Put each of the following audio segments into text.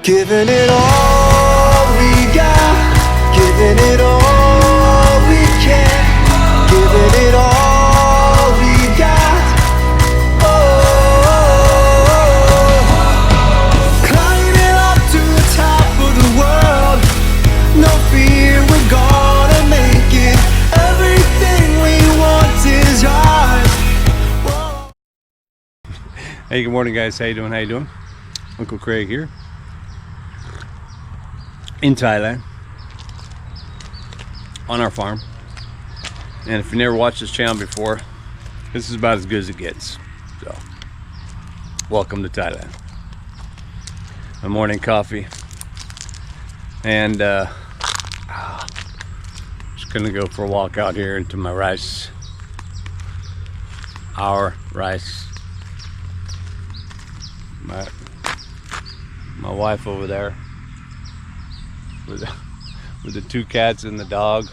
Giving it all we got, giving it all we can, giving it all we got. Oh, climbing up to the top of the world, no fear, we're gonna make it. Everything we want is ours. Whoa. Hey, good morning, guys. How you doing? How you doing? Uncle Craig here in Thailand on our farm. And if you never watched this channel before, this is about as good as it gets. So welcome to Thailand. My morning coffee, and just gonna go for a walk out here into my rice, our rice. My wife over there with the two cats and the dog.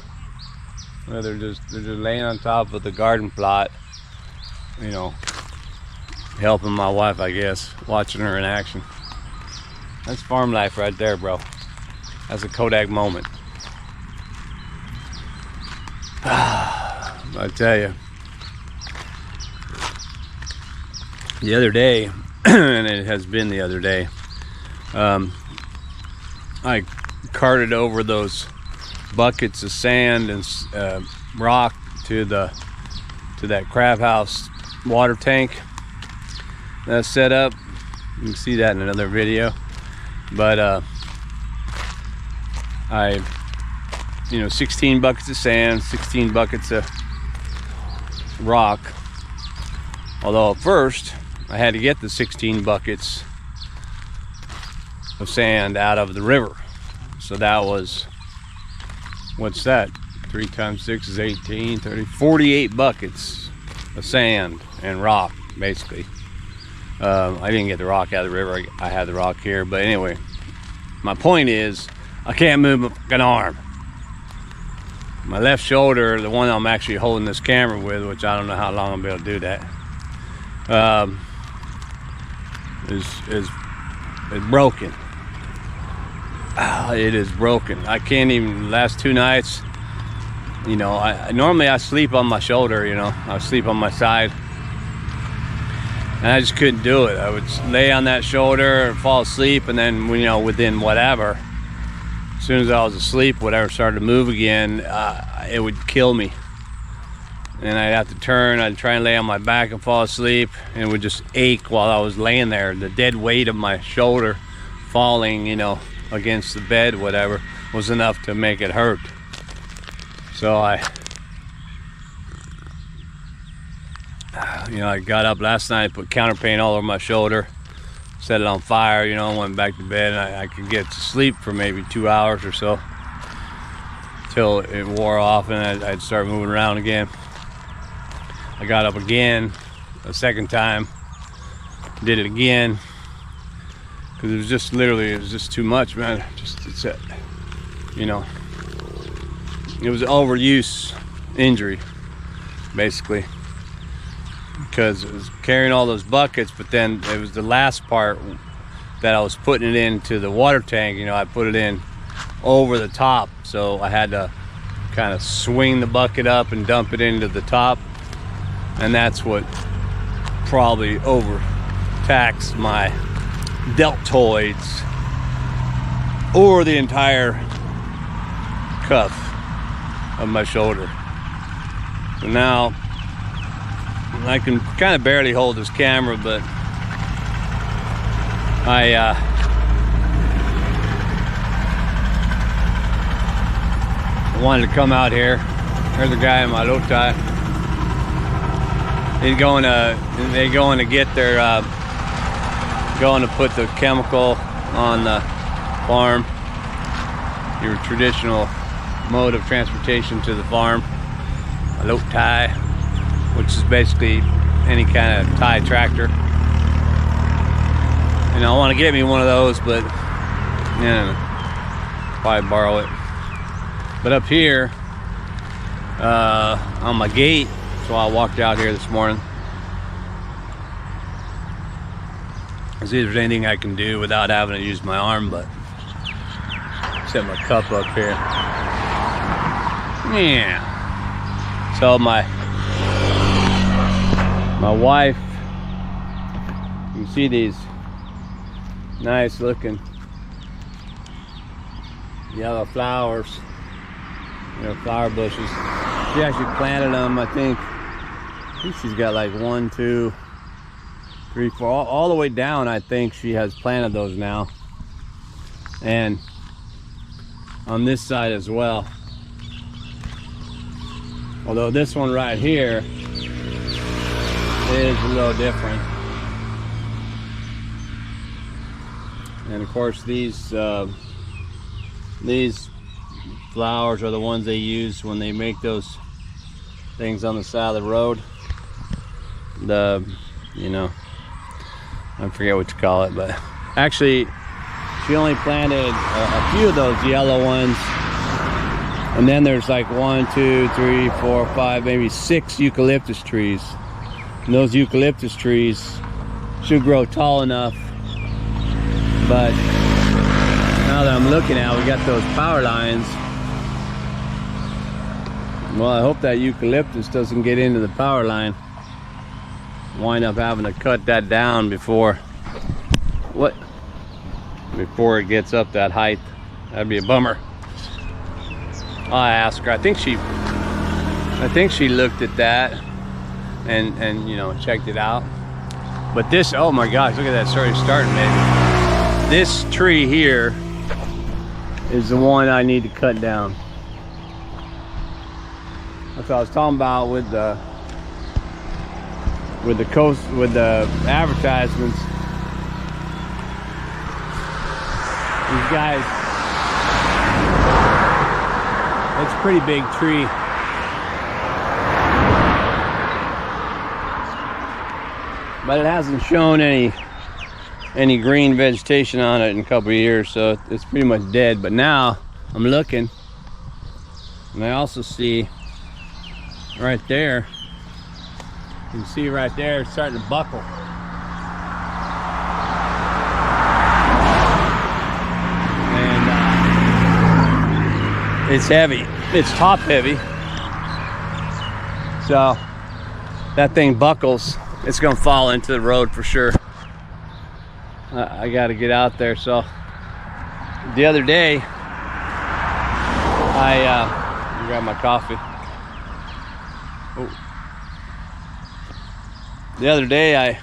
Well, they're just laying on top of the garden plot, you know, helping my wife, I guess, watching her in action. That's farm life right there, bro. That's a Kodak moment. I tell you, the other day, and it has been the other day, I carted over those buckets of sand and rock to that crab house water tank that's set up. You can see that in another video. But 16 buckets of sand, 16 buckets of rock. Although at first I had to get the 16 buckets of sand out of the river. So that was, what's that? 3 times 6 is 18, 30, 48 buckets of sand and rock, basically. I didn't get the rock out of the river. I had the rock here. But anyway, my point is, I can't move my fucking arm. My left shoulder, the one I'm actually holding this camera with, which I don't know how long I'll be able to do that, is broken. It is broken. I can't even, last 2 nights, you know, I normally sleep on my shoulder, you know, I sleep on my side, and I just couldn't do it. I would lay on that shoulder and fall asleep, and then, you know, within whatever, as soon as I was asleep, whatever started to move again, it would kill me. And I'd have to turn, I'd try and lay on my back and fall asleep, and it would just ache while I was laying there. The dead weight of my shoulder falling, you know, against the bed, whatever, was enough to make it hurt. So I got up last night, put counterpaint all over my shoulder, set it on fire, you know, went back to bed, and I could get to sleep for maybe 2 hours or so till it wore off, and I'd start moving around again. I got up again a second time, did it again, because it was just too much, man. You know, it was an overuse injury, basically, because it was carrying all those buckets, but then it was the last part that I was putting it into the water tank. You know, I put it in over the top, so I had to kind of swing the bucket up and dump it into the top, and that's what probably overtaxed my deltoids or the entire cuff of my shoulder. So now I can kind of barely hold this camera, but I wanted to come out here. There's a guy in my low tie. They're going to get their going to put the chemical on the farm, your traditional mode of transportation to the farm, a low tie, which is basically any kind of tie tractor. And I want to get me one of those, but yeah, probably borrow it. But up here on my gate, so I walked out here this morning, see if there's anything I can do without having to use my arm, but set my cup up here. Yeah. So my wife, you see these nice looking yellow flowers, flower bushes. She actually planted them, I think she's got like 1, 2, 3, 4, all the way down. I think she has planted those now, and on this side as well, although this one right here is a little different. And of course these flowers are the ones they use when they make those things on the side of the road. I forget what you call it, but actually she only planted a few of those yellow ones, and then there's like 1, 2, 3, 4, 5, maybe 6 eucalyptus trees. And those eucalyptus trees should grow tall enough, but now that I'm looking at, we got those power lines. Well, I hope that eucalyptus doesn't get into the power line. Wind up having to cut that down before it gets up that height. That'd be a bummer. I'll ask her. I think she looked at that and checked it out. But this, oh my gosh, look at that, starting man. This tree here is the one I need to cut down. That's what I was talking about with the advertisements. These guys, it's a pretty big tree. But it hasn't shown any green vegetation on it in a couple of years, so it's pretty much dead. But now I'm looking, and I also see right there, you can see right there it's starting to buckle. And it's heavy, it's top heavy, so that thing buckles, it's gonna fall into the road for sure. I got to get out there. So the other day I grab my coffee. The other day I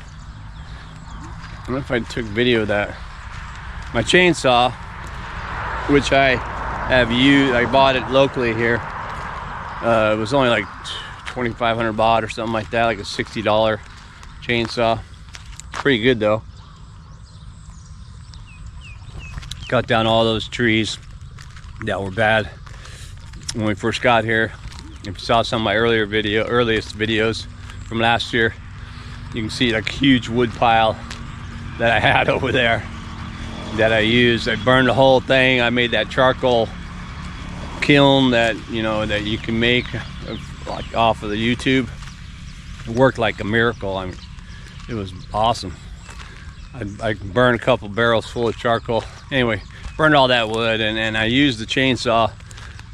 don't know if I took video of that. My chainsaw, which I have used, I bought it locally here. It was only like 2,500 baht or something like that, like a $60 chainsaw. Pretty good though. Cut down all those trees that were bad when we first got here. If you saw some of my earliest videos from last year, you can see like a huge wood pile that I had over there that I used. I burned the whole thing. I made that charcoal kiln that that you can make like off of the YouTube. It worked like a miracle. I mean, it was awesome. I burned a couple barrels full of charcoal. Anyway, burned all that wood, and I used the chainsaw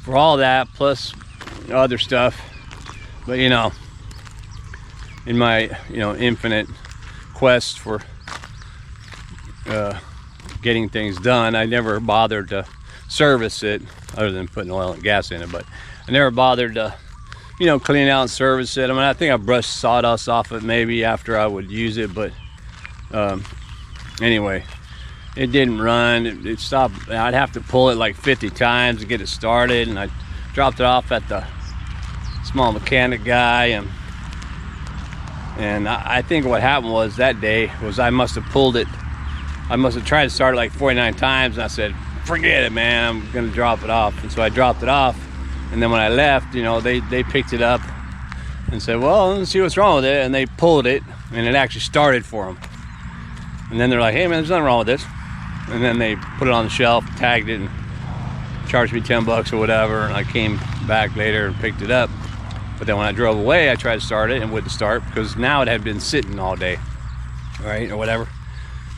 for all that plus other stuff. But in my infinite quest for getting things done, I never bothered to service it, other than putting oil and gas in it. But I never bothered to clean out and service it. I mean, I think I brushed sawdust off it maybe after I would use it, but anyway, it didn't run. It stopped. I'd have to pull it like 50 times to get it started, and I dropped it off at the small mechanic guy, and I think what happened was that day was I must have pulled it. I must have tried to start it like 49 times, and I said, forget it, man, I'm gonna drop it off. And so I dropped it off, and then when I left, they picked it up and said, well, let's see what's wrong with it, and they pulled it, and it actually started for them. And then they're like, hey man, there's nothing wrong with this. And then they put it on the shelf, tagged it, and charged me 10 bucks or whatever. And I came back later and picked it up. But then when I drove away, I tried to start it and wouldn't start because now it had been sitting all day, right, or whatever.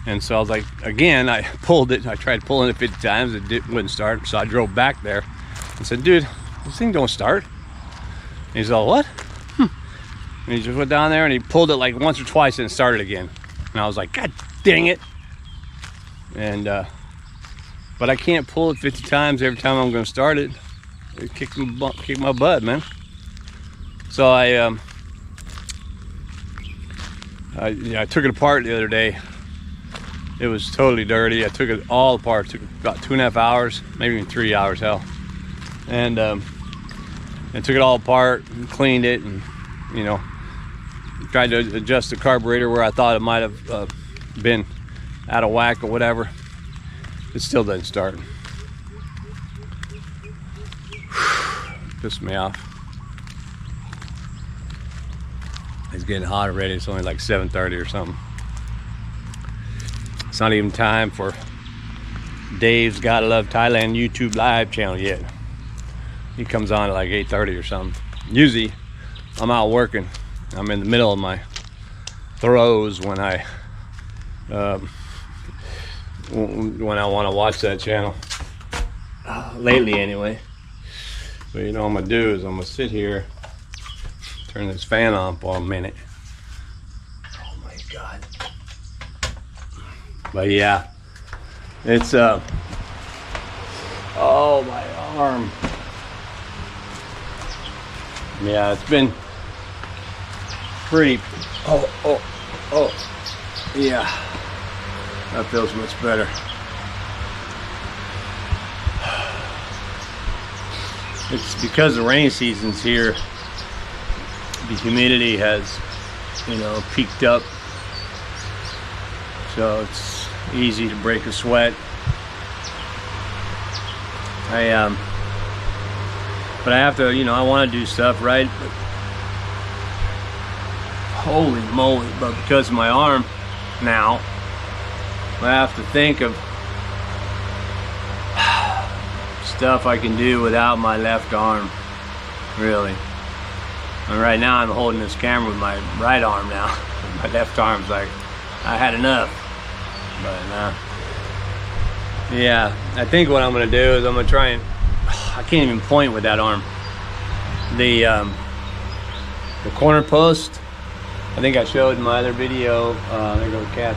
And so I was like, again, I pulled it. I tried pulling it 50 times. It wouldn't start. So I drove back there and said, dude, this thing don't start. And he's all, what? And he just went down there and he pulled it like once or twice and it started again. And I was like, God dang it. And, but I can't pull it 50 times every time I'm going to start it. It kicked my butt, man. So I took it apart the other day. It was totally dirty. I took it all apart. It took about 2.5 hours, maybe even 3 hours, hell. And I took it all apart and cleaned it, and you know, tried to adjust the carburetor where I thought it might have been out of whack or whatever. It still doesn't start. Pissed me off. It's getting hot already. It's only like 7:30 or something. It's not even time for Dave's Gotta Love Thailand YouTube live channel yet. He comes on at like 8:30 or something. Usually I'm out working. I'm in the middle of my throws when I want to watch that channel. Lately anyway. But you know what I'm gonna do is I'm gonna sit here, turn this fan on for a minute. Oh my God. But yeah, it's oh, my arm. Yeah, it's been pretty, oh, yeah, that feels much better. It's because the rain season's here. The humidity has, you know, peaked up, so it's easy to break a sweat. But I have to, you know, I want to do stuff, right? But holy moly! But because of my arm now, I have to think of stuff I can do without my left arm, really. And right now I'm holding this camera with my right arm now. My left arm's like, I had enough. But yeah, I think what I'm gonna do is I'm gonna try and, I can't even point with that arm. The corner post, I think I showed in my other video, there goes the cat.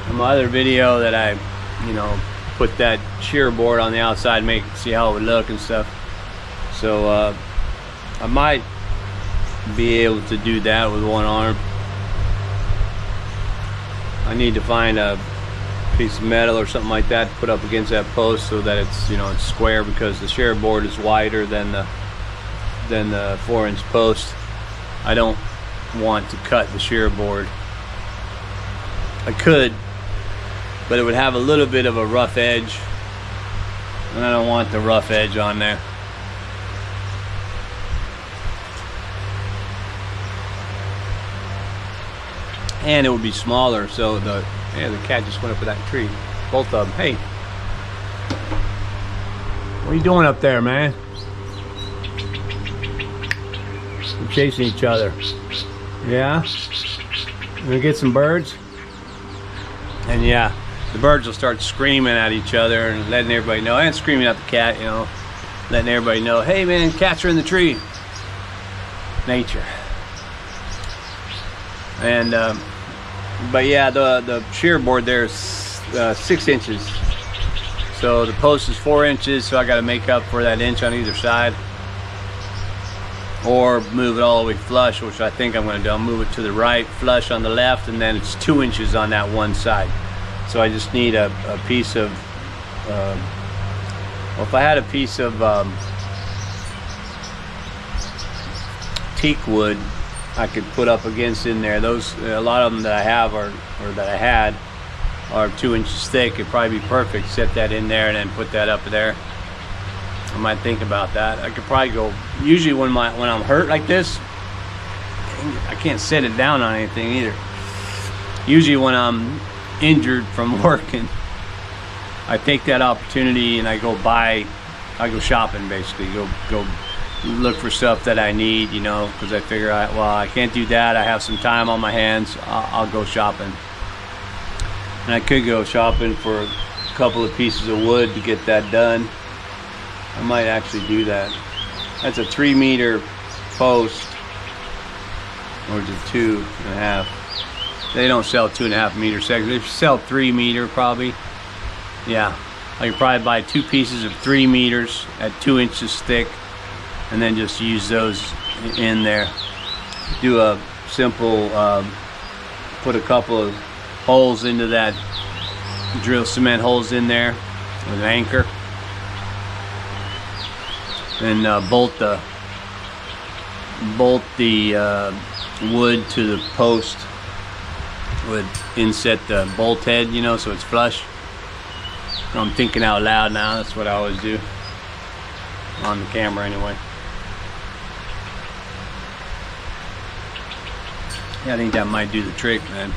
In my other video that I, you know, put that shear board on the outside, see how it would look and stuff. So I might be able to do that with one arm. I need to find a piece of metal or something like that to put up against that post so that it's, you know, it's square, because the shear board is wider than the 4-inch post. I don't want to cut the shear board. I could, but it would have a little bit of a rough edge, and I don't want the rough edge on there. And it would be smaller, so the cat just went up with that tree. Both of them. Hey, what are you doing up there, man? We're chasing each other. Yeah? We're gonna get some birds? And yeah, the birds will start screaming at each other and letting everybody know, and screaming at the cat, you know, letting everybody know, hey man, cats are in the tree. Nature. And but yeah, the shear board there is 6 inches. So the post is 4 inches, so I got to make up for that inch on either side, or move it all the way flush, which I think I'm going to do. I'll move it to the right, flush on the left, and then it's 2 inches on that one side. So I just need a piece of, well, if I had a piece of teak wood, I could put up against in there. Those, a lot of them that I have or that I had are 2 inches thick. It'd probably be perfect. Set that in there and then put that up there. I might think about that. I could probably go. Usually when I'm hurt like this, I can't set it down on anything either. Usually when I'm injured from working, I take that opportunity and I go shopping, basically. Go look for stuff that I need, you know, because I figure I can't do that. I have some time on my hands. I'll go shopping. And I could go shopping for a couple of pieces of wood to get that done. I might actually do that. That's a 3 meter post, or is it 2.5? They don't sell 2.5 meter sections. They sell 3 meter probably. Yeah, I could probably buy 2 pieces of 3 meters at 2 inches thick, and then just use those in there. Do a simple, put a couple of holes into that, drill cement holes in there with an anchor, and bolt the wood to the post. Would inset the bolt head, you know, so it's flush. I'm thinking out loud now. That's what I always do on the camera anyway. Yeah, I think that might do the trick, man.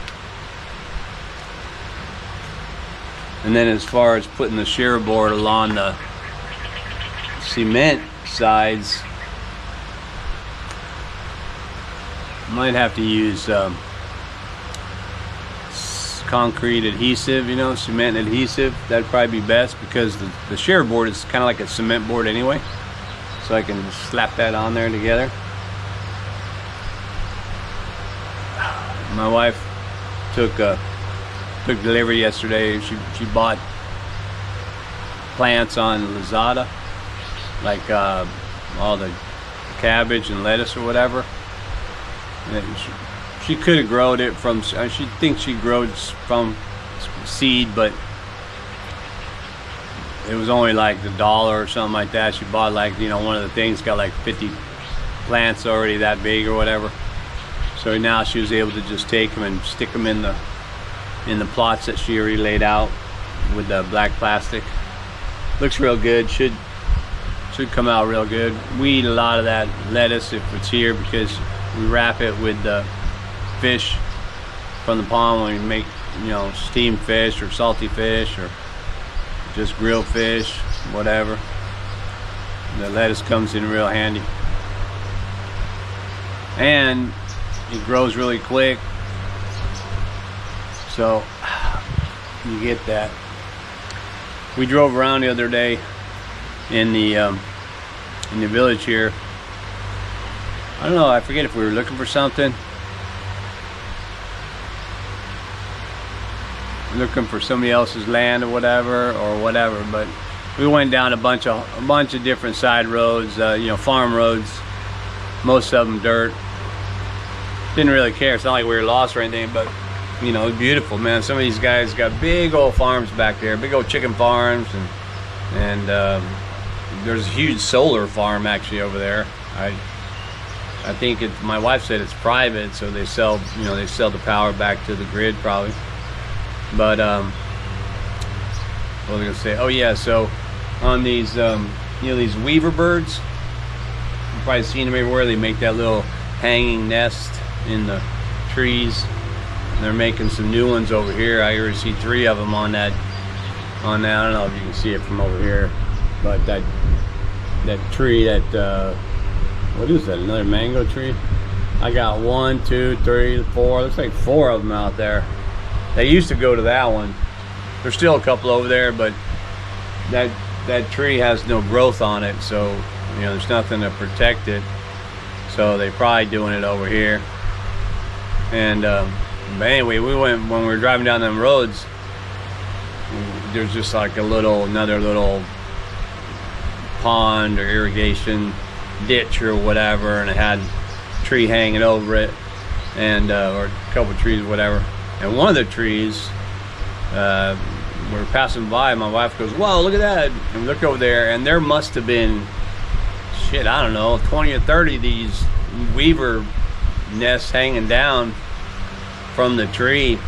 And then as far as putting the shear board along the cement sides, might have to use concrete adhesive, you know, cement adhesive. That'd probably be best, because the shear board is kind of like a cement board anyway, so I can slap that on there together. My wife took delivery yesterday. She bought plants on Lazada, like all the cabbage and lettuce or whatever. And she could have grown it from, she thinks she grows from seed, but it was only like $1 or something like that. She bought, like, you know, one of the things got like 50 plants already that big or whatever. So now she was able to just take them and stick them in the plots that she already laid out with the black plastic. Looks real good. Should come out real good. We eat a lot of that lettuce if it's here, because we wrap it with the fish from the pond when we make, you know, steamed fish or salty fish or just grilled fish, whatever. The lettuce comes in real handy, and it grows really quick, so you get that. We drove around the other day in the village here. I don't know, I forget if we were looking for something. Looking for somebody else's land or whatever, but we went down a bunch of different side roads, you know, farm roads, most of them dirt. Didn't really care. It's not like we were lost or anything, but you know, it's beautiful, man. Some of these guys got big old farms back there, big old chicken farms, and there's a huge solar farm actually over there. I think my wife said it's private, so they sell, you know, they sell the power back to the grid probably. But what was I gonna say? Oh yeah, so on these you know, these weaver birds, you've probably seen them everywhere. They make that little hanging nest in the trees. And they're making some new ones over here. I already see 3 of them on that. I don't know if you can see it from over here, but that tree, that what is that? Another mango tree? I got 1, 2, 3, 4. Looks like 4 of them out there. They used to go to that one. There's still a couple over there, but that tree has no growth on it, so you know, there's nothing to protect it. So they're probably doing it over here. And but anyway, when we were driving down them roads, there's just like another little pond or irrigation ditch or whatever, and it had a tree hanging over it, and or a couple of trees or whatever. And one of the trees, we were passing by, my wife goes, "Whoa, look at that!" And we looked over there, and there must have been, shit, I don't know, 20 or 30 of these weaver nests hanging down from the tree.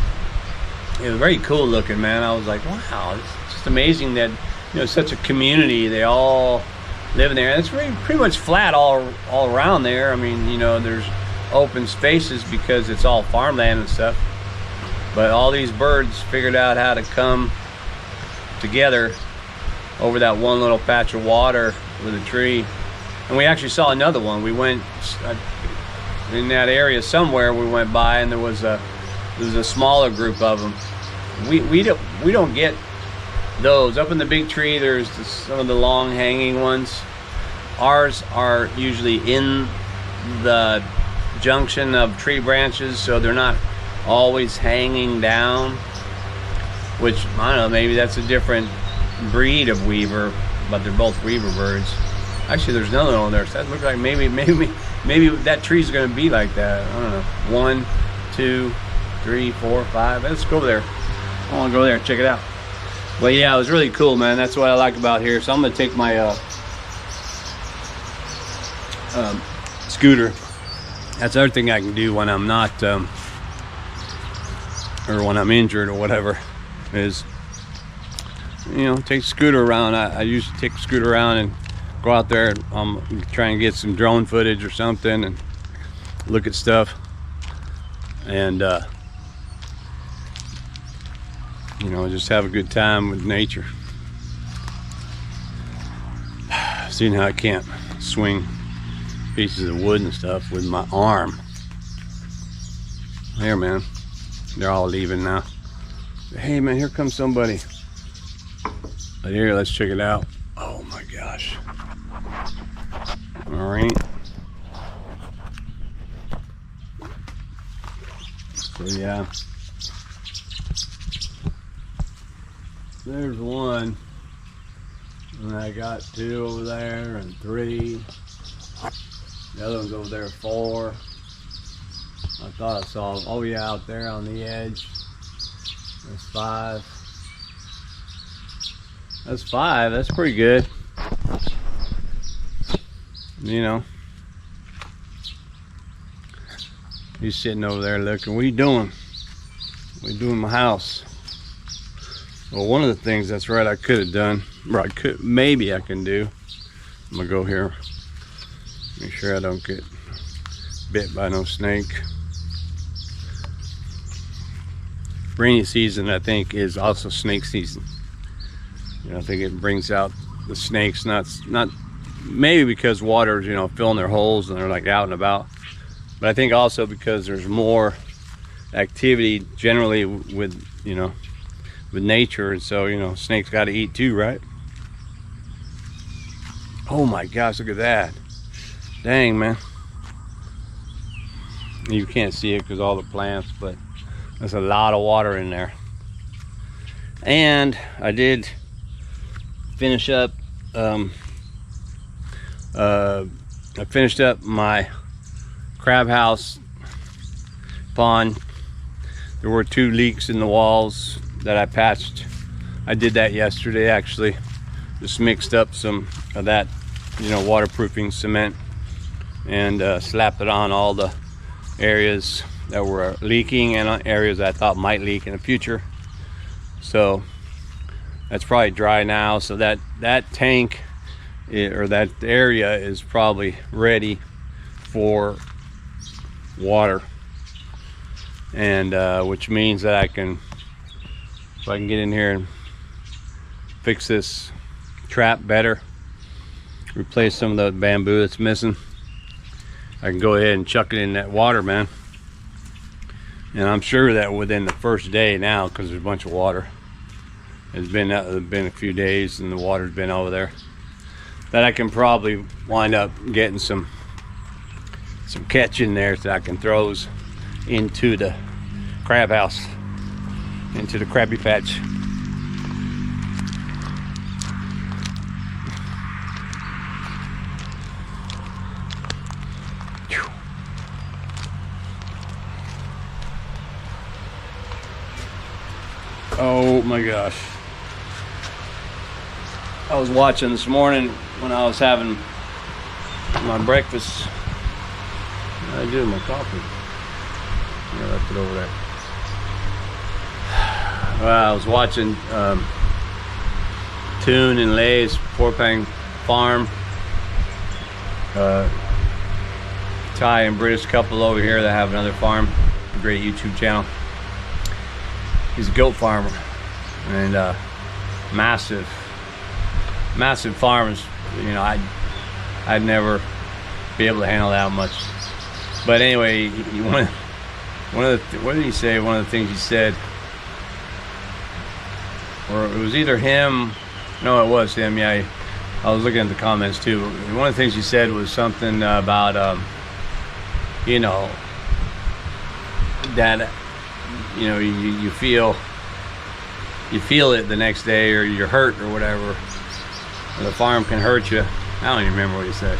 It was very cool looking, man. I was like, wow, it's just amazing that, you know, such a community, they all live in there. And it's pretty much flat all around there. I mean, you know, there's open spaces because it's all farmland and stuff. But all these birds figured out how to come together over that one little patch of water with a tree. And we actually saw another one. We went in that area somewhere, we went by, and there was a smaller group of them. we don't get those up in the big tree. There's some of the long hanging ones. Ours are usually in the junction of tree branches, so they're not always hanging down, which I don't know, maybe that's a different breed of weaver, but they're both weaver birds. Actually, there's another one there, so that looks like maybe that tree's gonna be like that. I don't know. 1, 2, 3, 4, 5. Let's go there. I want to go there and check it out. But yeah, it was really cool, man. That's what I like about here. So I'm gonna take my scooter. That's the other thing I can do when I'm not or when I'm injured or whatever, is, you know, take the scooter around. I usually take the scooter around and go out there and try and get some drone footage or something and look at stuff, and you know, just have a good time with nature. Seeing how I can't swing pieces of wood and stuff with my arm. Here, man, they're all leaving now. Hey man, here comes somebody. But here, let's check it out. Oh my gosh. All right. So yeah, there's one, and I got 2 over there and 3. The other one's over there 4. I thought I saw, oh yeah, out there on the edge. That's 5. That's 5. That's pretty good. You know, he's sitting over there looking. What are you doing? What are you doing in my house? Well, one of the things that's right I could have done, or maybe I can do. I'm gonna go here, make sure I don't get bit by no snake. Rainy season, I think, is also snake season. You know, I think it brings out the snakes, not maybe because water's, you know, filling their holes and they're like out and about, but I think also because there's more activity generally with, you know, with nature, and so, you know, snakes got to eat too, right? Oh my gosh, look at that. Dang, man. You can't see it because all the plants, but there's a lot of water in there. And I did finish up I finished up my crab house pond. There were 2 leaks in the walls that I patched. I did that yesterday, actually. Just mixed up some of that, you know, waterproofing cement, and slapped it on all the areas that were leaking and areas I thought might leak in the future. So that's probably dry now, so that tank or that area is probably ready for water, and which means that if I can get in here and fix this trap better, replace some of the bamboo that's missing, I can go ahead and chuck it in that water, man. And I'm sure that within the first day now, because there's a bunch of water, it's been a few days and the water's been over there, that I can probably wind up getting some catch in there that I can throw into the crab house, into the Krabby Patch. Oh my gosh. I was watching this morning when I was having my breakfast. What did I do with my coffee? I left it over there. Well, I was watching Toon and Lay's Porpang Farm. Ty and British couple over here that have another farm, a great YouTube channel. He's a goat farmer, and massive farms. You know, I'd never be able to handle that much. But anyway, what did he say? One of the things he said or it was either him. No, it was him. Yeah, I was looking at the comments too. One of the things he said was something about, you know, that, you know, you feel it the next day, or you're hurt or whatever. Or the farm can hurt you. I don't even remember what he said,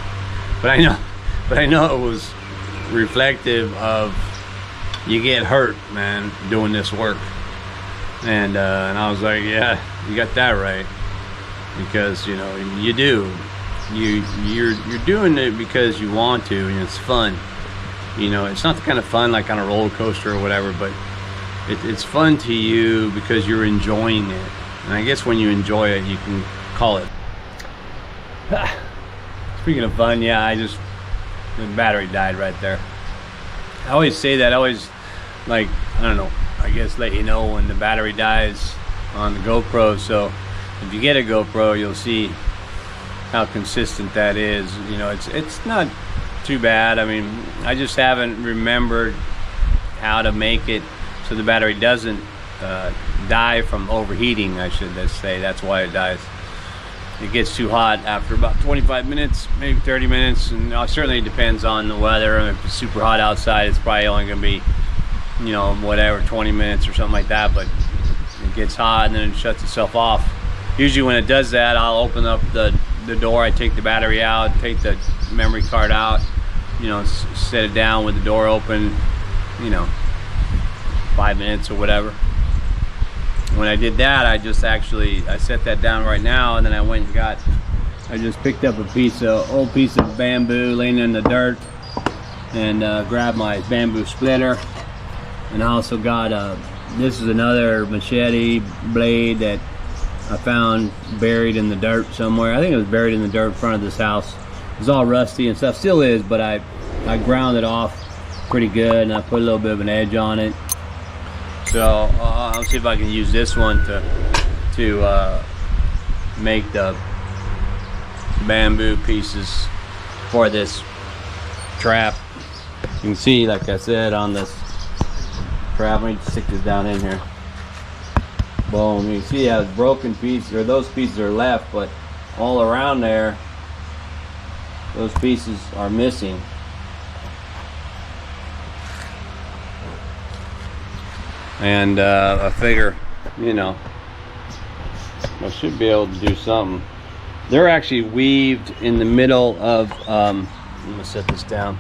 but I know it was reflective of you get hurt, man, doing this work. And I was like, yeah, you got that right, because you know you do. You're doing it because you want to, and it's fun. You know, it's not the kind of fun like on a roller coaster or whatever, but it's fun to you because you're enjoying it. And I guess when you enjoy it, you can call it. Speaking of fun, yeah, the battery died right there. I always say that. I always, like, I don't know, I guess let you know when the battery dies on the GoPro. So if you get a GoPro, you'll see how consistent that is. You know, it's not too bad. I mean, I just haven't remembered how to make it so the battery doesn't die from overheating, I should say. That's why it dies. It gets too hot after about 25 minutes, maybe 30 minutes, and certainly depends on the weather. If it's super hot outside, it's probably only going to be, you know, whatever, 20 minutes or something like that. But it gets hot and then it shuts itself off. Usually when it does that, I'll open up the door, I take the battery out, take the memory card out, you know, set it down with the door open, you know, 5 minutes or whatever. When I did that, I set that down right now, and then I went and I just picked up old piece of bamboo laying in the dirt, and grabbed my bamboo splitter. And I also got this is another machete blade that I found buried in the dirt somewhere. I think it was buried in the dirt in front of this house. It was all rusty and stuff, still is, but I ground it off pretty good, and I put a little bit of an edge on it. So I'll see if I can use this one to make the bamboo pieces for this trap. You can see, like I said, on this trap, let me stick this down in here. Boom, you can see how it's broken pieces, or those pieces are left, but all around there, those pieces are missing. And I figure, you know, I should be able to do something. They're actually weaved in the middle of, I'm gonna set this down.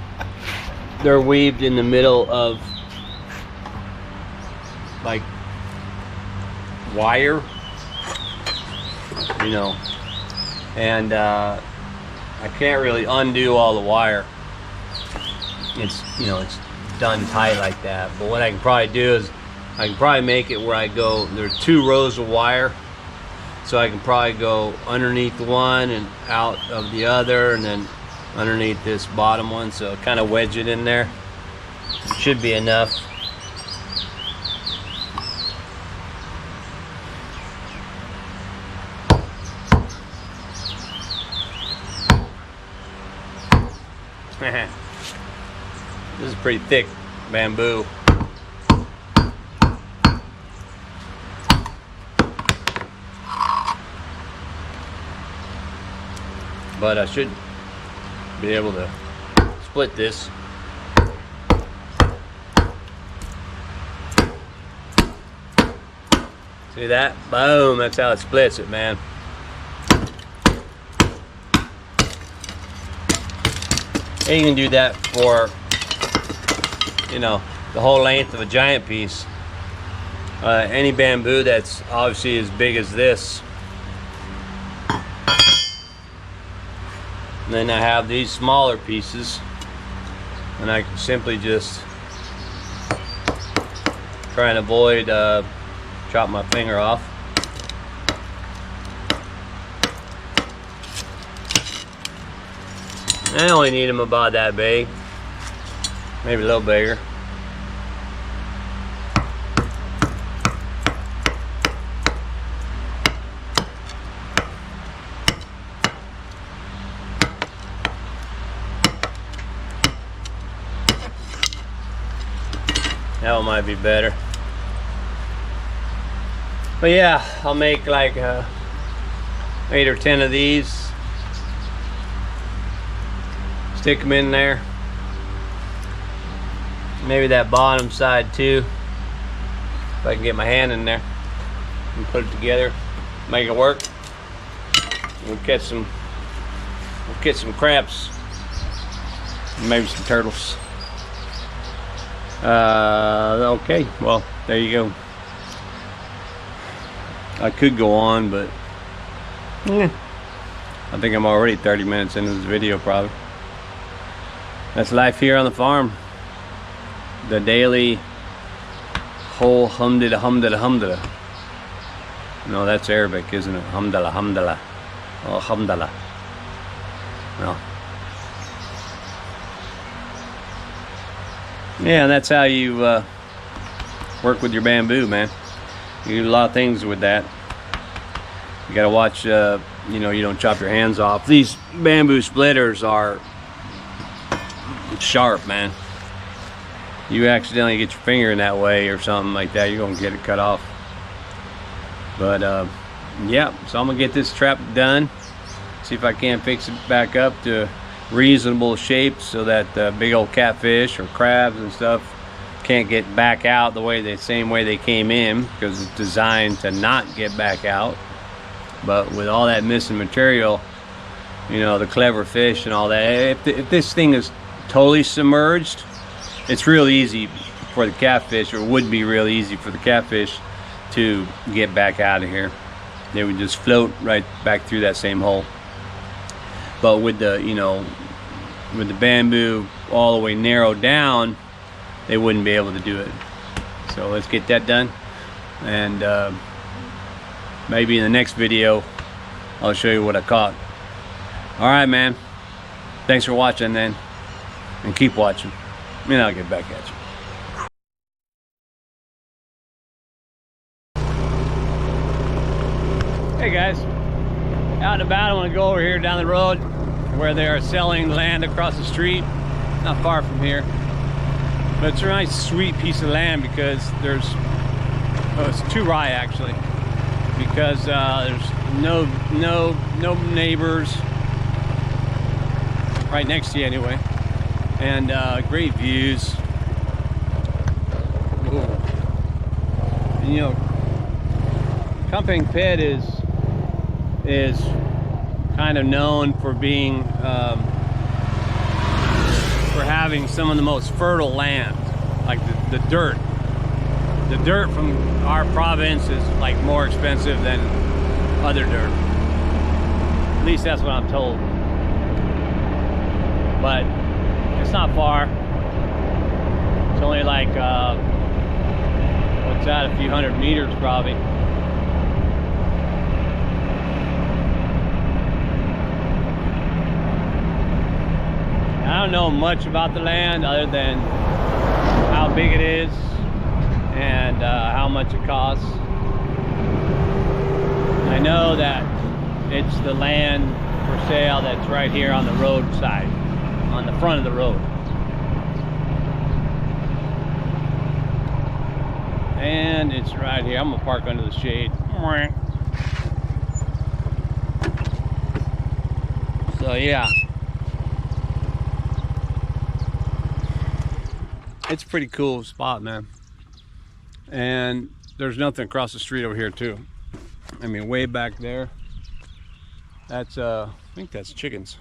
They're weaved in the middle of, like, wire, you know, and I can't really undo all the wire. It's, you know, it's done tight like that. But what I can probably do is I can probably make it where there's 2 rows of wire, so I can probably go underneath one and out of the other, and then underneath this bottom one, so kind of wedge it in there. It should be enough. This is pretty thick bamboo. But I should be able to split this. See that? Boom, that's how it splits it, man. And you can do that for, you know, the whole length of a giant piece. Any bamboo that's obviously as big as this. And then I have these smaller pieces, and I can simply just try and avoid chop my finger off. I only need them about that big, maybe a little bigger. That one might be better. But yeah, I'll make like 8 or 10 of these. Stick them in there. Maybe that bottom side too, if I can get my hand in there and put it together, make it work. We'll catch some crabs, maybe some turtles. Okay, well, there you go. I could go on, but I think I'm already 30 minutes into this video probably. That's life here on the farm. The daily whole hamdala. No, that's Arabic, isn't it? Hamdala. Oh, hamdala. No. Yeah, that's how you work with your bamboo, man. You do a lot of things with that. You gotta watch, you know, you don't chop your hands off. These bamboo splitters are sharp, man. You accidentally get your finger in that way or something like that, you're gonna get it cut off. But yeah, so I'm gonna get this trap done, see if I can fix it back up to reasonable shape so that big old catfish or crabs and stuff can't get back out the same way they came in, because it's designed to not get back out. But with all that missing material, you know, the clever fish and all that, if this thing is totally submerged, it's real easy for the catfish, or would be real easy for the catfish to get back out of here. They would just float right back through that same hole. But with the, you know, with the bamboo all the way narrowed down, they wouldn't be able to do it. So let's get that done, and maybe in the next video I'll show you what I caught. All right, man, thanks for watching then, and keep watching, and I'll get back at you. Hey guys, out and about. I want to go over here down the road where they are selling land across the street, not far from here. But it's a nice sweet piece of land, because there's, oh, it's 2 rye actually, because there's no neighbors right next to you anyway, and great views. Ooh. And, you know, Cumping Pit is kind of known for being for having some of the most fertile land. Like the dirt from our province is like more expensive than other dirt. At least that's what I'm told. But it's not far. It's only like what's that, a few hundred meters probably. I don't know much about the land other than how big it is and how much it costs. I know that it's the land for sale that's right here on the roadside, on the front of the road. And it's right here. I'm gonna park under the shade. So yeah. It's a pretty cool spot, man. And there's nothing across the street over here too. I mean, way back there, that's I think that's chickens.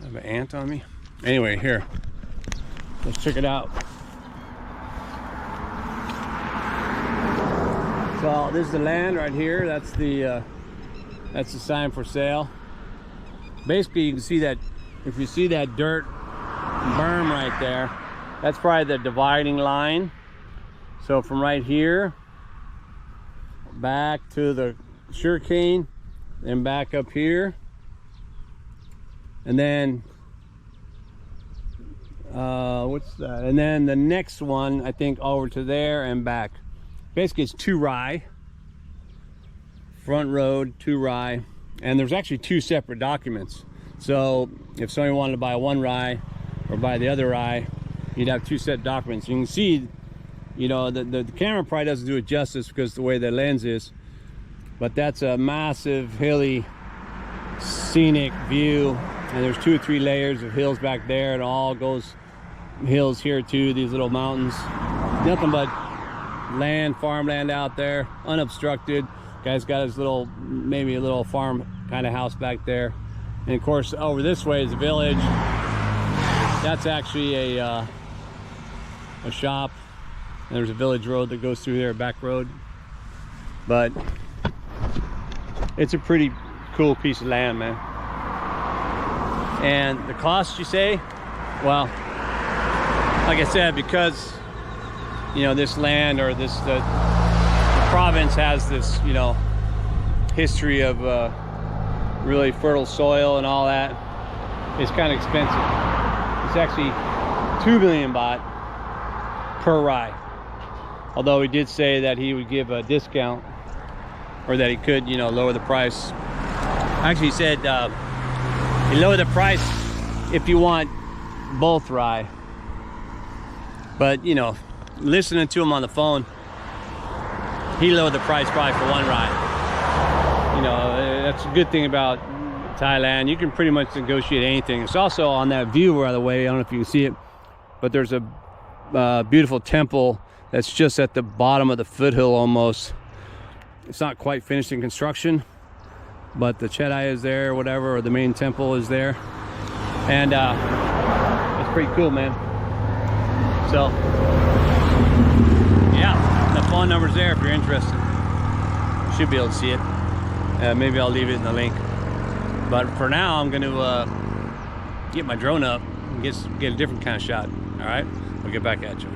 I have an ant on me. Anyway, here, let's check it out. So this is the land right here. That's the sign for sale. Basically, you can see that, if you see that dirt berm right there, that's probably the dividing line. So from right here back to the sugarcane, then back up here, and then what's that, and then the next one I think over to there and back. Basically it's 2 rye, front road, 2 rye, and there's actually 2 separate documents. So if somebody wanted to buy 1 rye or buy the other rye, you'd have 2 set documents. You can see, You know, the camera probably doesn't do it justice because the way the lens is, but that's a massive hilly scenic view, and there's 2 or 3 layers of hills back there, and all goes hills here too, these little mountains. Nothing but land, farmland out there, unobstructed. Guy's got his little, maybe a little farm kind of house back there, and of course over this way is a village. That's actually a shop. And there's a village road that goes through there, a back road. But it's a pretty cool piece of land, man. And the cost, you say? Well, like I said, because, you know, this land, or this the province has this, you know, history of really fertile soil and all that, it's kind of expensive. It's actually 2 million baht per rye. Although he did say that he would give a discount, or that he could, you know, lower the price. Actually, he said he lowered the price if you want both rye. But, you know, listening to him on the phone, he lowered the price probably for 1 rye. You know, that's a good thing about Thailand. You can pretty much negotiate anything. It's also on that view, by the way, I don't know if you can see it, but there's a beautiful temple that's just at the bottom of the foothill almost. It's not quite finished in construction, but the Chedai is there, whatever, or the main temple is there. And it's pretty cool, man. So, yeah, the phone number's there if you're interested. You should be able to see it. Maybe I'll leave it in the link. But for now, I'm going to get my drone up and get a different kind of shot. All right, we'll get back at you.